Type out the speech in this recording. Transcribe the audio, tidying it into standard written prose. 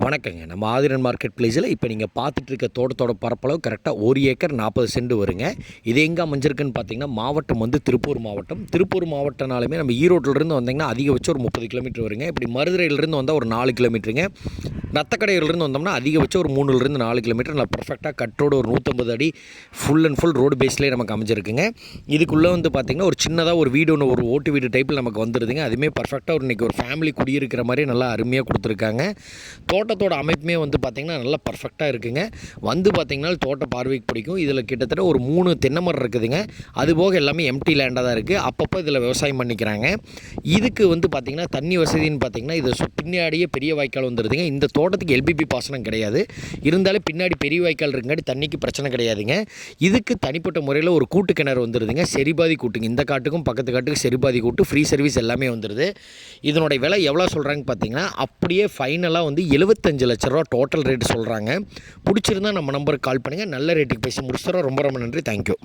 வணக்கங்க. நம்ம ஆதிரன் மார்க்கெட் பிளேஸில் இப்போ நீங்கள் பார்த்துட்டு இருக்க தோட்டத்தோட பரப்பளவு கரெக்டாக 1 ஏக்கர் 40 சென்ட் வருங்க. இது எங்கே அமைஞ்சிருக்குன்னு பார்த்தீங்கன்னா, மாவட்டம் வந்து திருப்பூர் மாவட்டம். திருப்பூர் மாவட்டம்னாலுமே நம்ம ஈரோட்டிலிருந்து வந்தீங்கன்னா அதிகபட்சம் ஒரு 30 கிலோமீட்டர் வருங்க. இப்படி மருதுரையிலிருந்து வந்தால் ஒரு 4 கிலோமீட்டருங்க. நத்தக்கடையிலிருந்து வந்தோம்னா அதிகபட்சம் ஒரு 3லேருந்து 4 கிலோமீட்டர் நல்லா பர்ஃபெக்டாக கட்டோடு ஒரு 150 அடி ஃபுல் அண்ட் ஃபுல் ரோடு பேஸ்லேயே நமக்கு அமைஞ்சிருக்குங்க. இதுக்குள்ளே வந்து பார்த்திங்கன்னா ஒரு சின்னதாக ஒரு வீடு ஒன்று, ஒரு ஓட்டு வீடு டைப்பில் நமக்கு வந்துடுதுங்க. அதுவுமே பர்ஃபெக்டாக ஒரு இன்றைக்கி ஒரு ஃபேமிலி குடியிருக்கிற மாதிரி நல்லா அருமையாக கொடுத்துருக்காங்க. தோட்டத்தோட அமைப்புமே வந்து பார்த்திங்கன்னா நல்லா பர்ஃபெக்டாக இருக்குதுங்க. வந்து பார்த்திங்கன்னா தோட்ட பார்வைக்கு பிடிக்கும். இதில் கிட்டத்தட்ட ஒரு 3 தென்னை மரம் இருக்குதுங்க. அதுபோக எல்லாமே எம்டி லேண்டாக தான் இருக்குது. அப்பப்போ இதில் விவசாயம் பண்ணிக்கிறாங்க. இதுக்கு வந்து பார்த்திங்கன்னா தண்ணி வசதின்னு பார்த்திங்கன்னா இது பின்னாடியே பெரிய வாய்க்கால் வந்துடுதுங்க. இந்த தோட்டத்துக்கு எல்பிபி பாசனம் கிடையாது. இருந்தாலும் பின்னாடி பெரிய வாய்க்கால் இருக்குங்காட்டி தண்ணிக்கு பிரச்சனை கிடையாதுங்க. இதுக்கு தனிப்பட்ட முறையில் ஒரு கூட்டு கிணறு வந்துடுதுங்க. சரிபாதி கூட்டுங்க. இந்த காட்டுக்கும் பக்கத்து காட்டுக்கு சரிபாதி கூட்டு, ஃப்ரீ சர்வீஸ் எல்லாமே வந்துடுது. இதனுடைய விலை எவ்வளோ சொல்கிறாங்க பார்த்தீங்கன்னா, அப்படியே ஃபைனலாக வந்து 75 லட்ச ரூபா டோட்டல் ரேட்டு சொல்கிறாங்க. பிடிச்சிருந்தா நம்ம நம்பருக்கு கால் பண்ணுங்கள். நல்ல ரேட்டுக்கு பேசி முடிச்சுறோம். ரொம்ப ரொம்ப நன்றி. தேங்க்யூ.